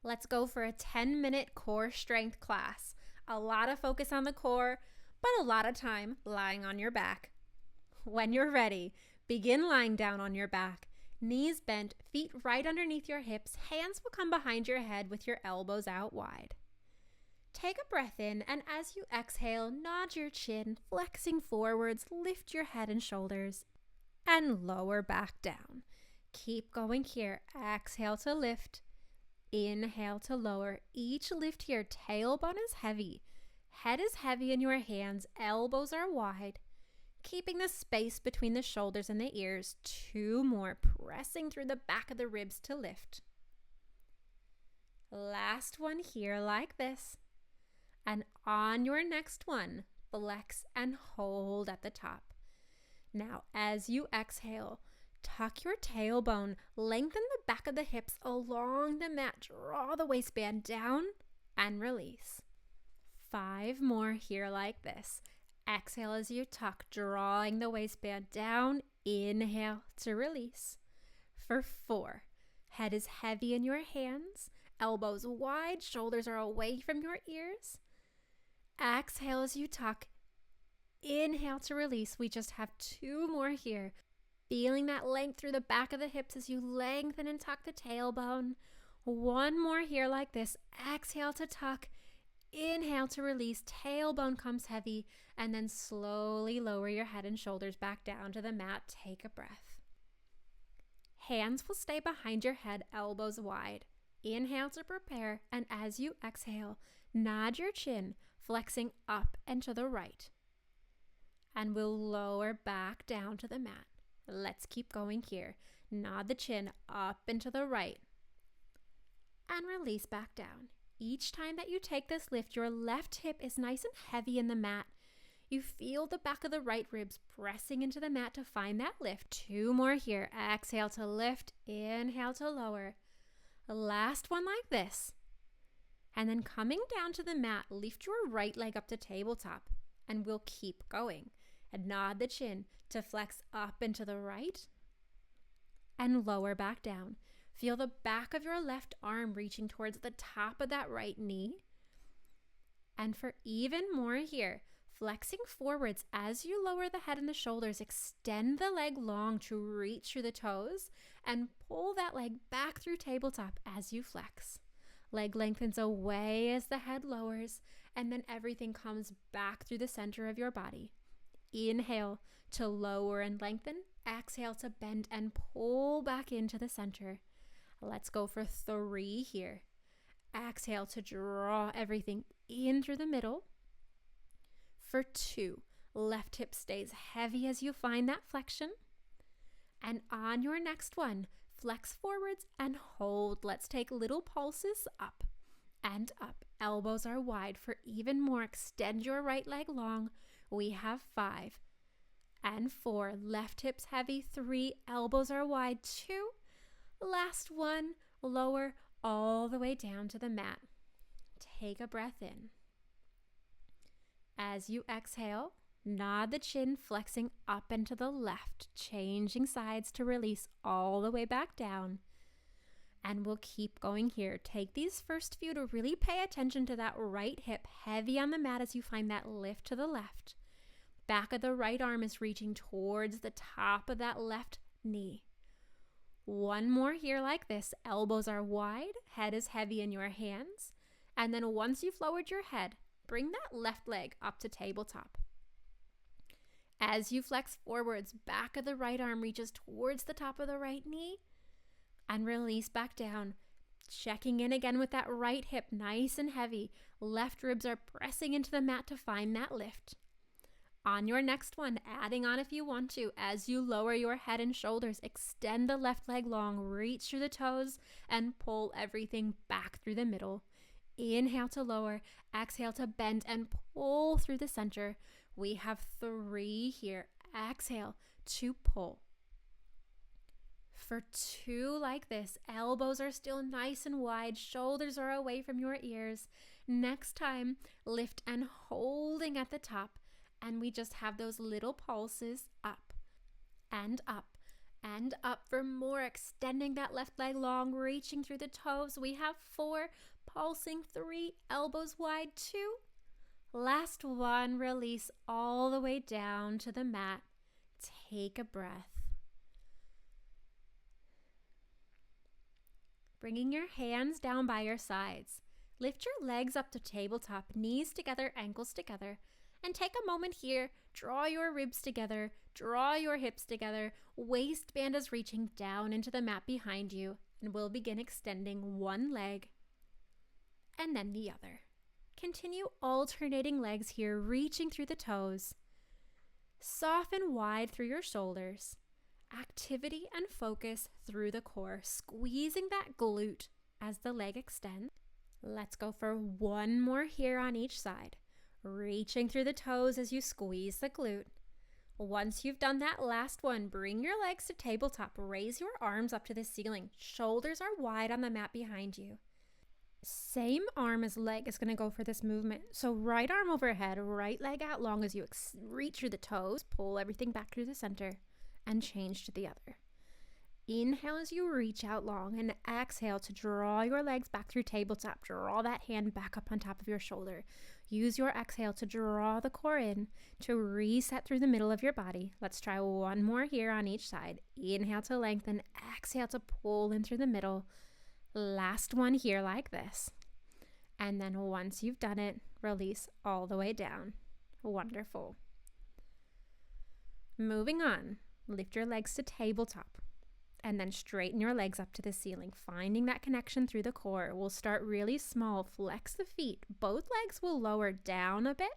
Let's go for a 10-minute core strength class. A lot of focus on the core, but a lot of time lying on your back. When you're ready, begin lying down on your back. Knees bent, feet right underneath your hips. Hands will come behind your head with your elbows out wide. Take a breath in, and as you exhale, nod your chin, flexing forwards, lift your head and shoulders, and lower back down. Keep going here. Exhale to lift. Inhale to lower. Each lift here, tailbone is heavy. Head is heavy in your hands. Elbows are wide. Keeping the space between the shoulders and the ears. 2 more, pressing through the back of the ribs to lift. Last one here like this. And on your next one, flex and hold at the top. Now, as you exhale, tuck your tailbone, lengthen the back of the hips along the mat, draw the waistband down, and release. 5 more here like this. Exhale as you tuck, drawing the waistband down, inhale to release. For 4, head is heavy in your hands, elbows wide, shoulders are away from your ears. Exhale as you tuck, inhale to release. We just have 2 more here. Feeling that length through the back of the hips as you lengthen and tuck the tailbone. 1 more here like this. Exhale to tuck. Inhale to release. Tailbone comes heavy. And then slowly lower your head and shoulders back down to the mat. Take a breath. Hands will stay behind your head, elbows wide. Inhale to prepare. And as you exhale, nod your chin, flexing up and to the right. And we'll lower back down to the mat. Let's keep going here. Nod the chin up and to the right. And release back down. Each time that you take this lift, your left hip is nice and heavy in the mat. You feel the back of the right ribs pressing into the mat to find that lift. 2 more here. Exhale to lift. Inhale to lower. Last one like this. And then coming down to the mat, lift your right leg up to tabletop. And we'll keep going. And nod the chin to flex up and to the right and lower back down. Feel the back of your left arm reaching towards the top of that right knee. And for even more here, flexing forwards as you lower the head and the shoulders, extend the leg long to reach through the toes and pull that leg back through tabletop as you flex. Leg lengthens away as the head lowers, and then everything comes back through the center of your body. Inhale to lower and lengthen. Exhale to bend and pull back into the center. Let's go for 3 here. Exhale to draw everything in through the middle. For 2, left hip stays heavy as you find that flexion. And on your next one, flex forwards and hold. Let's take little pulses up and up. Elbows are wide. For even more, extend your right leg long. We have 5 and 4. Left hip's heavy. 3. Elbows are wide. 2. Last one. Lower all the way down to the mat. Take a breath in. As you exhale, nod the chin, flexing up and to the left, changing sides to release all the way back down. And we'll keep going here. Take these first few to really pay attention to that right hip heavy on the mat as you find that lift to the left. Back of the right arm is reaching towards the top of that left knee. 1 more here like this. Elbows are wide, head is heavy in your hands. And then once you've lowered your head, bring that left leg up to tabletop. As you flex forwards, back of the right arm reaches towards the top of the right knee. And release back down. Checking in again with that right hip, nice and heavy. Left ribs are pressing into the mat to find that lift. On your next one, adding on if you want to, as you lower your head and shoulders, extend the left leg long, reach through the toes, and pull everything back through the middle. Inhale to lower, exhale to bend and pull through the center. We have 3 here. Exhale to pull. For 2 like this, elbows are still nice and wide, shoulders are away from your ears. Next time, lift and holding at the top, and we just have those little pulses up and up And up for more, extending that left leg long, reaching through the toes. We have 4, pulsing 3, elbows wide 2. Last one, release all the way down to the mat. Take a breath. Bringing your hands down by your sides. Lift your legs up to tabletop, knees together, ankles together. And take a moment here, draw your ribs together, draw your hips together, waistband is reaching down into the mat behind you, and we'll begin extending one leg and then the other. Continue alternating legs here, reaching through the toes. Soften wide through your shoulders. Activity and focus through the core, squeezing that glute as the leg extends. Let's go for one more here on each side. Reaching through the toes as you squeeze the glute. Once you've done that last one, bring your legs to tabletop. Raise your arms up to the ceiling. Shoulders are wide on the mat behind you. Same arm as leg is going to go for this movement. So right arm overhead, right leg out long as you reach through the toes. Pull everything back through the center and change to the other. Inhale as you reach out long and exhale to draw your legs back through tabletop. Draw that hand back up on top of your shoulder. Use your exhale to draw the core in to reset through the middle of your body. Let's try one more here on each side. Inhale to lengthen, exhale to pull in through the middle. Last one here like this. And then once you've done it, release all the way down. Wonderful. Moving on, lift your legs to tabletop. And then straighten your legs up to the ceiling, finding that connection through the core. We'll start really small, flex the feet. Both legs will lower down a bit,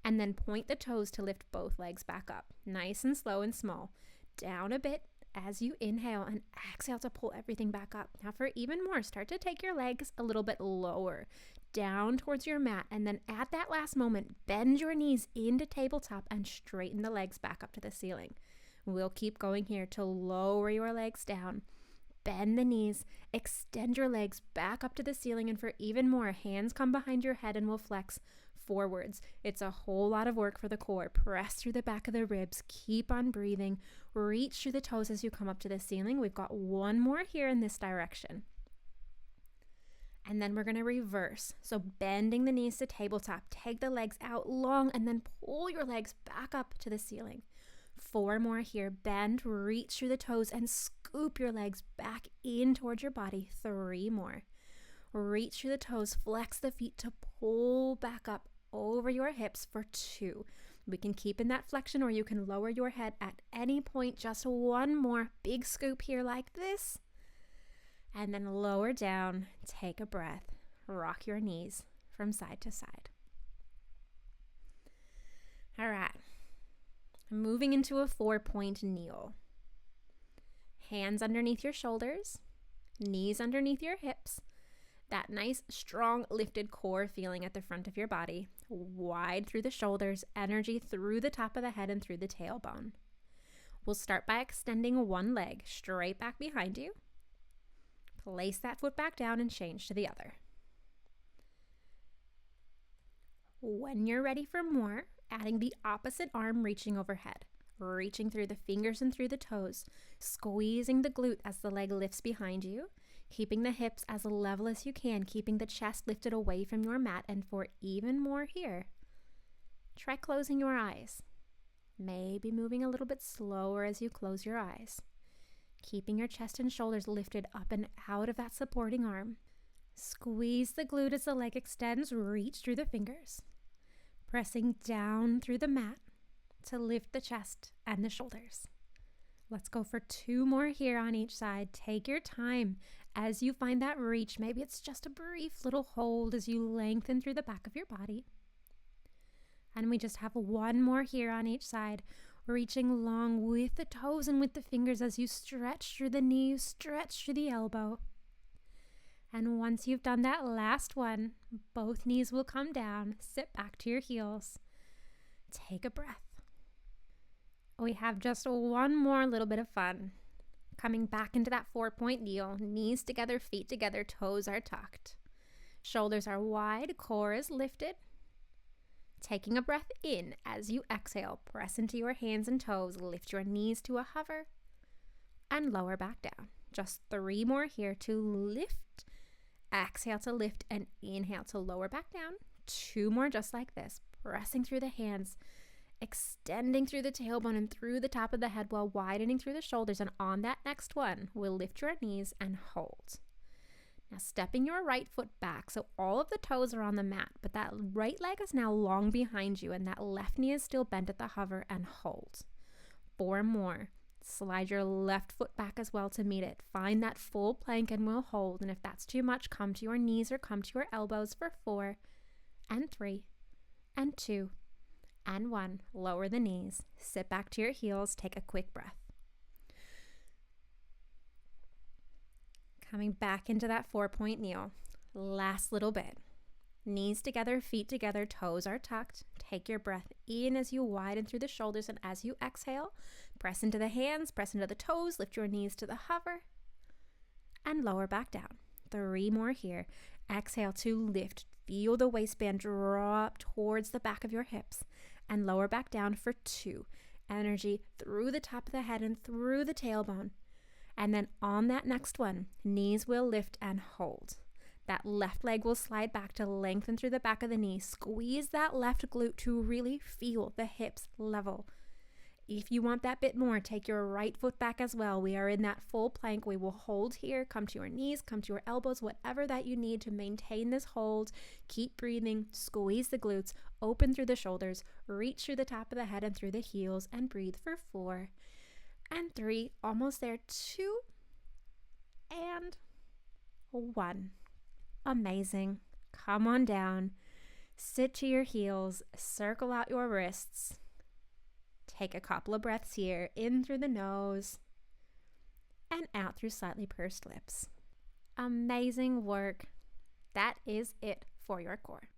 and then point the toes to lift both legs back up. Nice and slow and small. Down a bit as you inhale and exhale to pull everything back up. Now for even more, start to take your legs a little bit lower, down towards your mat, and then at that last moment, bend your knees into tabletop and straighten the legs back up to the ceiling. We'll keep going here to lower your legs down, bend the knees, extend your legs back up to the ceiling, and for even more, hands come behind your head and we'll flex forwards. It's a whole lot of work for the core. Press through the back of the ribs, keep on breathing, reach through the toes as you come up to the ceiling. We've got one more here in this direction. And then we're going to reverse. So bending the knees to tabletop, take the legs out long, and then pull your legs back up to the ceiling. 4 more here. Bend, reach through the toes, and scoop your legs back in towards your body. 3 more. Reach through the toes, flex the feet to pull back up over your hips for 2. We can keep in that flexion or you can lower your head at any point. Just one more big scoop here like this. And then lower down, take a breath, rock your knees from side to side. All right. Moving into a 4-point kneel. Hands underneath your shoulders, knees underneath your hips. That nice, strong, lifted core feeling at the front of your body. Wide through the shoulders, energy through the top of the head and through the tailbone. We'll start by extending one leg straight back behind you. Place that foot back down and change to the other. When you're ready for more, adding the opposite arm reaching overhead, reaching through the fingers and through the toes, squeezing the glute as the leg lifts behind you, keeping the hips as level as you can, keeping the chest lifted away from your mat. And for even more here, try closing your eyes. Maybe moving a little bit slower as you close your eyes. Keeping your chest and shoulders lifted up and out of that supporting arm. Squeeze the glute as the leg extends, reach through the fingers. Pressing down through the mat to lift the chest and the shoulders. Let's go for 2 more here on each side. Take your time as you find that reach. Maybe it's just a brief little hold as you lengthen through the back of your body. And we just have 1 more here on each side, reaching long with the toes and with the fingers as you stretch through the knee, stretch through the elbow. And once you've done that last one, both knees will come down, sit back to your heels. Take a breath. We have just 1 more little bit of fun. Coming back into that 4-point kneel, knees together, feet together, toes are tucked. Shoulders are wide, core is lifted. Taking a breath in as you exhale, press into your hands and toes, lift your knees to a hover. and lower back down. Just 3 more here to lift. Exhale to lift and inhale to lower back down. 2 more just like this, pressing through the hands, extending through the tailbone and through the top of the head while widening through the shoulders. And on that next one, we'll lift your knees and hold. Now stepping your right foot back so all of the toes are on the mat, but that right leg is now long behind you and that left knee is still bent at the hover, and hold. 4 more. Slide your left foot back as well to meet it. Find that full plank and we'll hold. And if that's too much, come to your knees or come to your elbows for 4 and 3 and 2 and 1. Lower the knees. Sit back to your heels. Take a quick breath. Coming back into that 4-point kneel. Last little bit. Knees together, feet together, toes are tucked. Take your breath in as you widen through the shoulders, and as you exhale, press into the hands, press into the toes, lift your knees to the hover, and lower back down. 3 more here. Exhale to lift. Feel the waistband drop towards the back of your hips, and lower back down for 2. Energy through the top of the head and through the tailbone. And then on that next one, knees will lift and hold. That left leg will slide back to lengthen through the back of the knee. Squeeze that left glute to really feel the hips level. If you want that bit more, take your right foot back as well. We are in that full plank. We will hold here. Come to your knees, come to your elbows, whatever that you need to maintain this hold. Keep breathing. Squeeze the glutes. Open through the shoulders. Reach through the top of the head and through the heels. And breathe for 4 and 3. Almost there. 2 and 1. Amazing. Come on down. Sit to your heels. Circle out your wrists. Take a couple of breaths here. In through the nose and out through slightly pursed lips. Amazing work. That is it for your core.